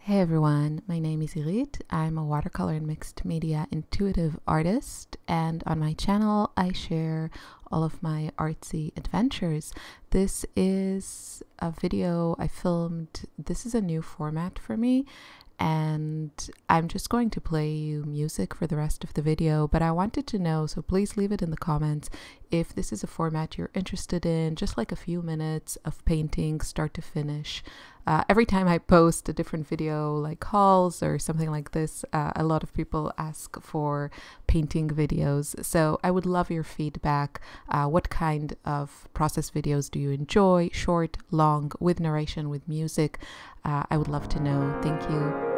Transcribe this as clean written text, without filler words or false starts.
Hey everyone, my name is Irit. I'm a watercolor and mixed media intuitive artist, and on my channel I share all of my artsy adventures. This is a video I filmed. This is a new format for me, and I'm just going to play you music for the rest of the video, but I wanted to know, so please leave it in the comments if this is a format you're interested in, just like a few minutes of painting start to finish. Every time I post a different video like hauls or something like this, a lot of people ask for painting videos. So I would love your feedback. What kind of process videos do you enjoy? Short, long, with narration, with music? I would love to know. Thank you.